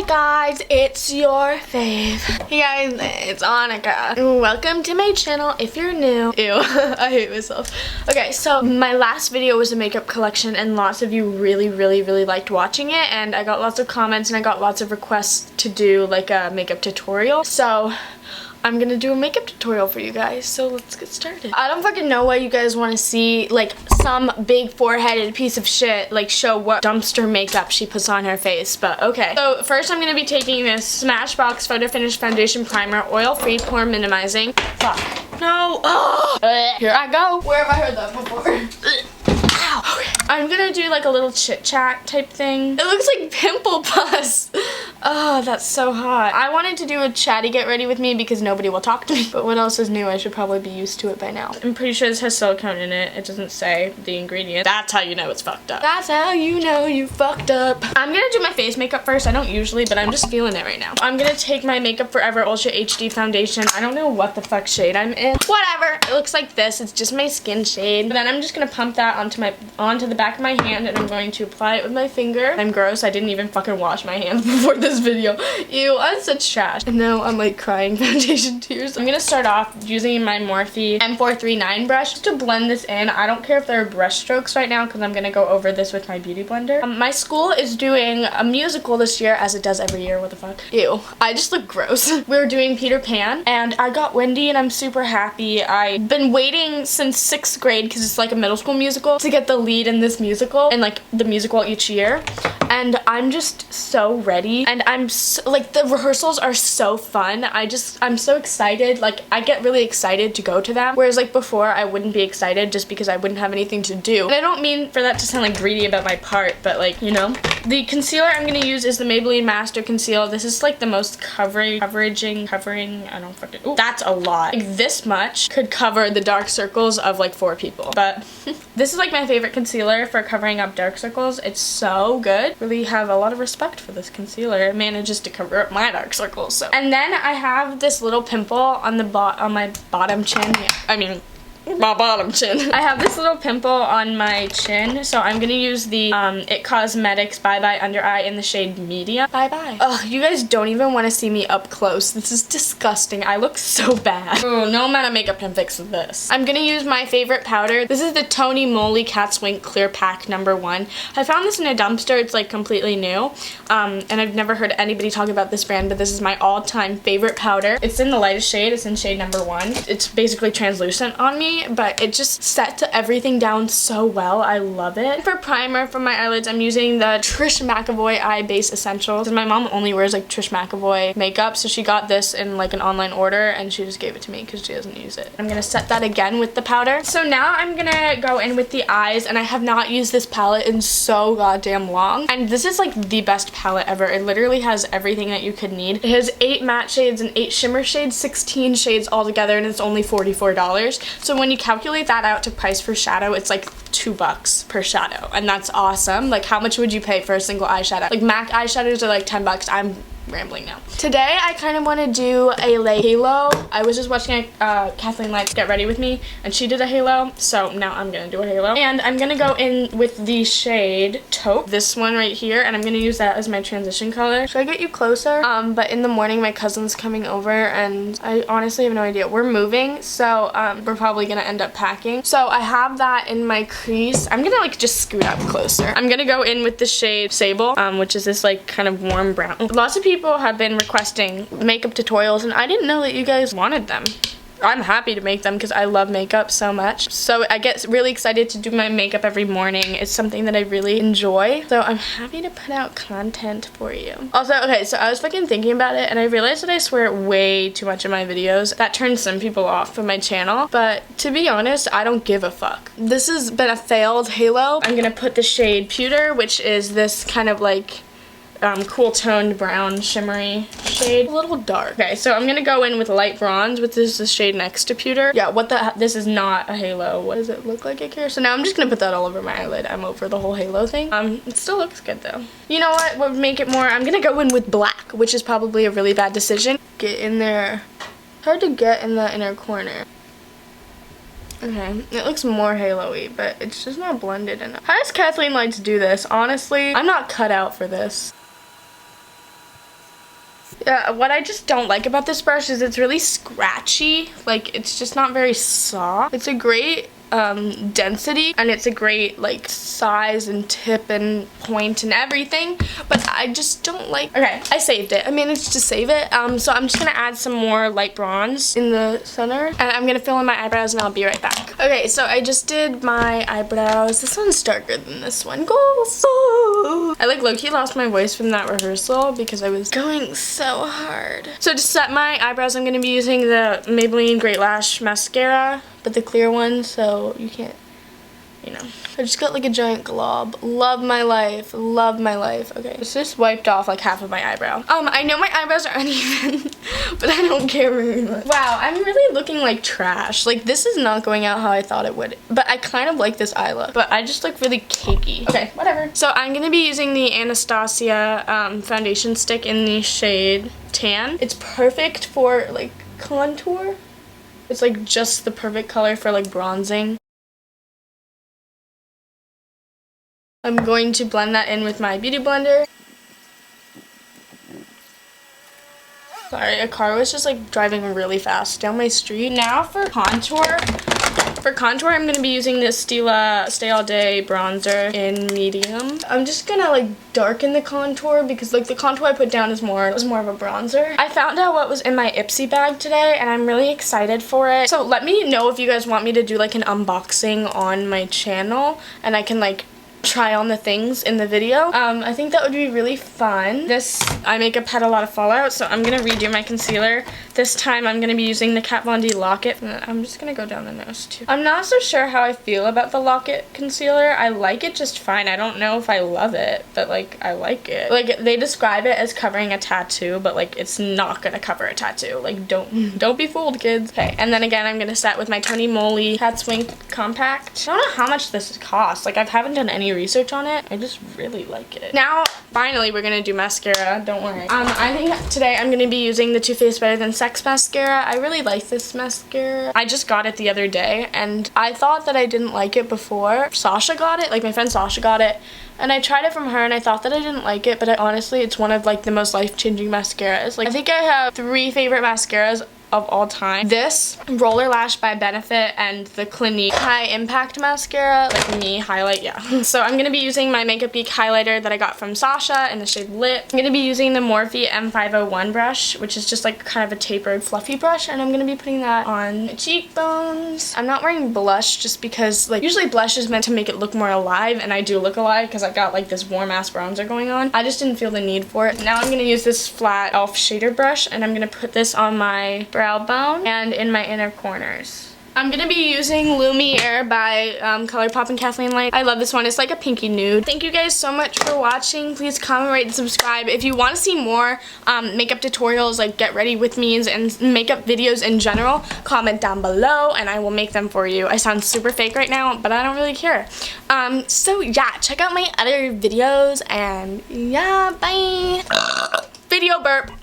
guys, it's your fave. Hey guys, it's Annika. Welcome to my channel if you're new. Ew, I hate myself. Okay, so my last video was a makeup collection and lots of you really liked watching it, and I got lots of comments and I got lots of requests to do like a makeup tutorial. So I'm gonna do a makeup tutorial for you guys, so let's get started. I don't fucking know why you guys want to see like some big foreheaded piece of shit like show what dumpster makeup she puts on her face, but okay. So first I'm gonna be taking this Smashbox Photo Finish Foundation Primer, oil-free, pore minimizing. Fuck. No. Ugh. Here I go. Where have I heard that before? Ow. Okay. I'm gonna do like a little chit chat type thing. It looks like pimple pus. Oh, that's so hot. I wanted to do a chatty get ready with me because nobody will talk to me. But what else is new? I should probably be used to it by now. I'm pretty sure this has silicone in it. It doesn't say the ingredient. That's how you know it's fucked up. That's how you know you fucked up. I'm gonna do my face makeup first. I don't usually, but I'm just feeling it right now. I'm gonna take my Makeup Forever Ultra HD foundation. I don't know what the fuck shade I'm in. Whatever. It looks like this. It's just my skin shade. But then I'm just gonna pump that onto the back of my hand, and I'm going to apply it with my finger. I'm gross. I didn't even fucking wash my hands before this video. Ew, I'm such trash. And now I'm like crying foundation tears. I'm gonna start off using my Morphe M439 brush to blend this in. I don't care if there are brush strokes right now because I'm gonna go over this with my beauty blender. My school is doing a musical this year, as it does every year. What the fuck? Ew, I just look gross. We're doing Peter Pan and I got windy and I'm super happy. I've been waiting since 6th grade because it's like a middle school musical to get the lead in this musical and like the musical each year. And I'm just so ready, and like the rehearsals are so fun. I'm so excited. Like I get really excited to go to them, whereas like before I wouldn't be excited just because I wouldn't have anything to do. And I don't mean for that to sound like greedy about my part, but like, you know. The concealer I'm gonna use is the Maybelline Master Conceal. This is like the most covering, I don't fucking, ooh, that's a lot. Like this much could cover the dark circles of like 4 people. But this is like my favorite concealer for covering up dark circles. It's so good. Really have a lot of respect for this concealer. It manages to cover up my dark circles. So, and then I have this little pimple on the on my bottom chin. Yeah, I mean my bottom chin. I have this little pimple on my chin, so I'm gonna use the It Cosmetics Bye Bye Under Eye in the shade Medium. Bye bye. Ugh, you guys don't even want to see me up close. This is disgusting. I look so bad. Ooh, no amount of makeup can fix this. I'm gonna use my favorite powder. This is the Tony Moly Cat's Wink Clear Pack #1. I found this in a dumpster. It's like completely new, and I've never heard anybody talk about this brand, but this is my all-time favorite powder. It's in the lightest shade. It's in shade #1. It's basically translucent on me, but it just sets everything down so well. I love it. For primer for my eyelids, I'm using the Trish McEvoy Eye Base Essentials. My mom only wears like Trish McEvoy makeup, so she got this in like an online order and she just gave it to me because she doesn't use it. I'm gonna set that again with the powder. So now I'm gonna go in with the eyes, and I have not used this palette in so goddamn long. And this is like the best palette ever. It literally has everything that you could need. It has 8 matte shades and 8 shimmer shades, 16 shades altogether, and it's only $44. So when you calculate that out to price for shadow, it's like $2 per shadow, and that's awesome. Like, how much would you pay for a single eyeshadow? Like MAC eyeshadows are like $10. I'm rambling now. Today I kind of want to do a like halo. I was just watching Kathleen Lights Get Ready With Me, and she did a halo, so now I'm gonna do a halo. And I'm gonna go in with the shade Taupe, this one right here, and I'm gonna use that as my transition color. Should I get you closer? But in the morning my cousin's coming over, and I honestly have no idea. We're moving, so we're probably gonna end up packing. So I have that in my crease. I'm gonna like just scoot up closer. I'm gonna go in with the shade Sable, which is this like kind of warm brown. Lots of people have been requesting makeup tutorials, and I didn't know that you guys wanted them. I'm happy to make them because I love makeup so much. So I get really excited to do my makeup every morning. It's something that I really enjoy. So I'm happy to put out content for you. Also, okay, so I was fucking thinking about it, and I realized that I swear way too much in my videos. That turns some people off from my channel, but to be honest, I don't give a fuck. This has been a failed halo. I'm gonna put the shade Pewter, which is this kind of like cool toned brown shimmery shade. A little dark. Okay, so I'm gonna go in with light bronze, which is the shade next to Pewter. Yeah, this is not a halo. What does it look like it here? So now I'm just gonna put that all over my eyelid. I'm over the whole halo thing. It still looks good though. You know what would make it more? I'm gonna go in with black, which is probably a really bad decision. Get in there. Hard to get in the inner corner. Okay, it looks more halo-y, but it's just not blended enough. How does Kathleen like to do this? Honestly, I'm not cut out for this. Yeah, what I just don't like about this brush is it's really scratchy. Like, it's just not very soft. It's a great density, and it's a great like size and tip and point and everything, but I just don't like. Okay, I saved it. I managed to save it. So I'm just gonna add some more light bronze in the center, and I'm gonna fill in my eyebrows, and I'll be right back. Okay, so I just did my eyebrows. This one's darker than this one. I like low-key lost my voice from that rehearsal because I was going so hard. So to set my eyebrows, I'm gonna be using the Maybelline Great Lash mascara, but the clear one, so you can't, you know. I just got like a giant glob. Love my life. Love my life. Okay, it's just wiped off like half of my eyebrow. I know my eyebrows are uneven, but I don't care very much. Wow, I'm really looking like trash. Like, this is not going out how I thought it would, but I kind of like this eye look, but I just look really cakey. Okay, whatever. So I'm gonna be using the Anastasia foundation stick in the shade Tan. It's perfect for like contour. It's like just the perfect color for like bronzing. I'm going to blend that in with my beauty blender. Sorry, a car was just like driving really fast down my street. Now for contour. For contour, I'm going to be using this Stila Stay All Day bronzer in medium. I'm just going to like darken the contour because like the contour I put down was more of a bronzer. I found out what was in my Ipsy bag today, and I'm really excited for it. So let me know if you guys want me to do like an unboxing on my channel, and I can like try on the things in the video. I think that would be really fun. This eye makeup had a lot of fallout, so I'm gonna redo my concealer. This time I'm gonna be using the Kat Von D Lock-It. I'm just gonna go down the nose too. I'm not so sure how I feel about the Lock-It concealer. I like it just fine. I don't know if I love it, but like I like it. Like, they describe it as covering a tattoo, but like it's not gonna cover a tattoo. Like, don't be fooled, kids. Okay, and then again I'm gonna set with my Tony Moly Cat's Wink Compact. I don't know how much this costs. Like, I haven't done any research on it. I just really like it. Now, finally, we're gonna do mascara. Don't worry. I think today I'm gonna be using the Too Faced Better Than Sex mascara. I really like this mascara. I just got it the other day, and I thought that I didn't like it before. Sasha got it, like my friend Sasha got it, and I tried it from her, and I thought that I didn't like it, but honestly, it's one of like the most life-changing mascaras. Like, I think I have 3 favorite mascaras of all time. This, Roller Lash by Benefit, and the Clinique High Impact Mascara, like me highlight, yeah. So I'm gonna be using my Makeup Geek highlighter that I got from Sasha in the shade Lit. I'm gonna be using the Morphe M501 brush, which is just like kind of a tapered, fluffy brush, and I'm gonna be putting that on my cheekbones. I'm not wearing blush just because, like, usually blush is meant to make it look more alive, and I do look alive because I've got like this warm ass bronzer going on. I just didn't feel the need for it. Now I'm gonna use this flat e.l.f. shader brush, and I'm gonna put this on my brow bone and in my inner corners. I'm gonna be using Lumiere by ColourPop and Kathleen Light. I love this one. It's like a pinky nude. Thank you guys so much for watching. Please comment, rate, and subscribe. If you want to see more makeup tutorials, like get ready with me's and makeup videos in general, comment down below and I will make them for you. I sound super fake right now, but I don't really care. So yeah, check out my other videos, and yeah, bye. Video burp.